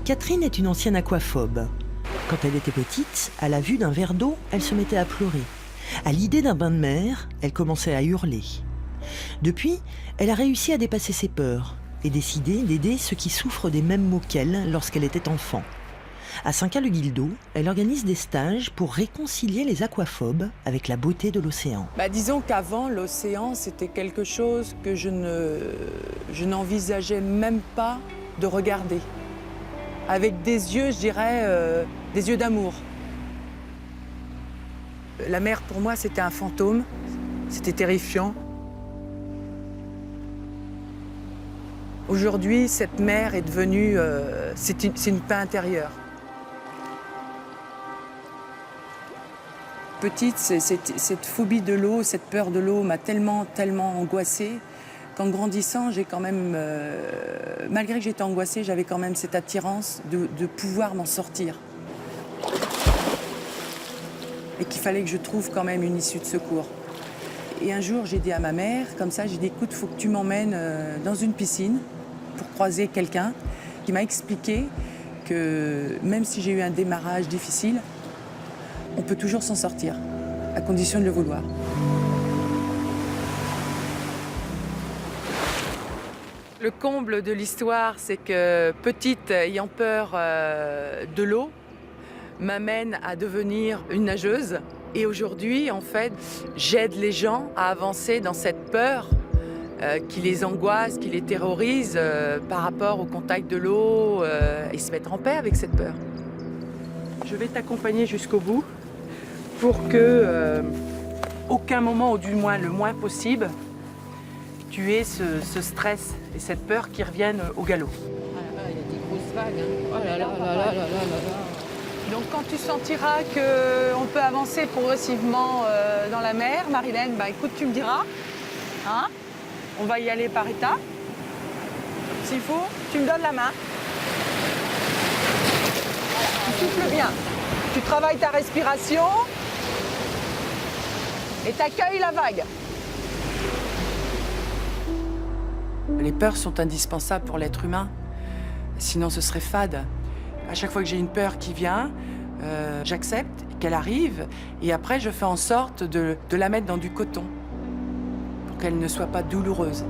Catherine est une ancienne aquaphobe. Quand elle était petite, à la vue d'un verre d'eau, elle se mettait à pleurer. À l'idée d'un bain de mer, elle commençait à hurler. Depuis, elle a réussi à dépasser ses peurs et décidé d'aider ceux qui souffrent des mêmes maux qu'elle lorsqu'elle était enfant. À Saint-Caloux-Guildo, elle organise des stages pour réconcilier les aquaphobes avec la beauté de l'océan. Disons qu'avant, l'océan, c'était quelque chose que je n'envisageais même pas de regarder. Avec des yeux, je dirais, des yeux d'amour. La mer, pour moi, c'était un fantôme. C'était terrifiant. Aujourd'hui, cette mer est devenue... c'est une paix intérieure. Petite, cette phobie de l'eau, cette peur de l'eau m'a tellement angoissée qu'en grandissant, j'ai quand même, malgré que j'étais angoissée, j'avais quand même cette attirance de pouvoir m'en sortir. Et qu'il fallait que je trouve quand même une issue de secours. Et un jour, j'ai dit à ma mère, comme ça, j'ai dit, écoute, il faut que tu m'emmènes dans une piscine pour croiser quelqu'un qui m'a expliqué que même si j'ai eu un démarrage difficile, on peut toujours s'en sortir, à condition de le vouloir. Le comble de l'histoire, c'est que petite, ayant peur de l'eau, m'amène à devenir une nageuse. Et aujourd'hui, en fait, j'aide les gens à avancer dans cette peur qui les angoisse, qui les terrorise par rapport au contact de l'eau et se mettre en paix avec cette peur. Je vais t'accompagner jusqu'au bout pour que, aucun moment, ou du moins le moins possible, tu aies ce stress et cette peur qui reviennent au galop. Ah là là, il y a des grosses vagues. Hein. Oh là là là là là là là. Donc quand tu sentiras qu'on peut avancer progressivement dans la mer, Marilène, écoute, tu me diras. Hein, on va y aller par étapes. S'il faut, tu me donnes la main. Tu souffles bien. Tu travailles ta respiration et t'accueilles la vague. Les peurs sont indispensables pour l'être humain, sinon ce serait fade. À chaque fois que j'ai une peur qui vient, j'accepte qu'elle arrive et après je fais en sorte de la mettre dans du coton pour qu'elle ne soit pas douloureuse.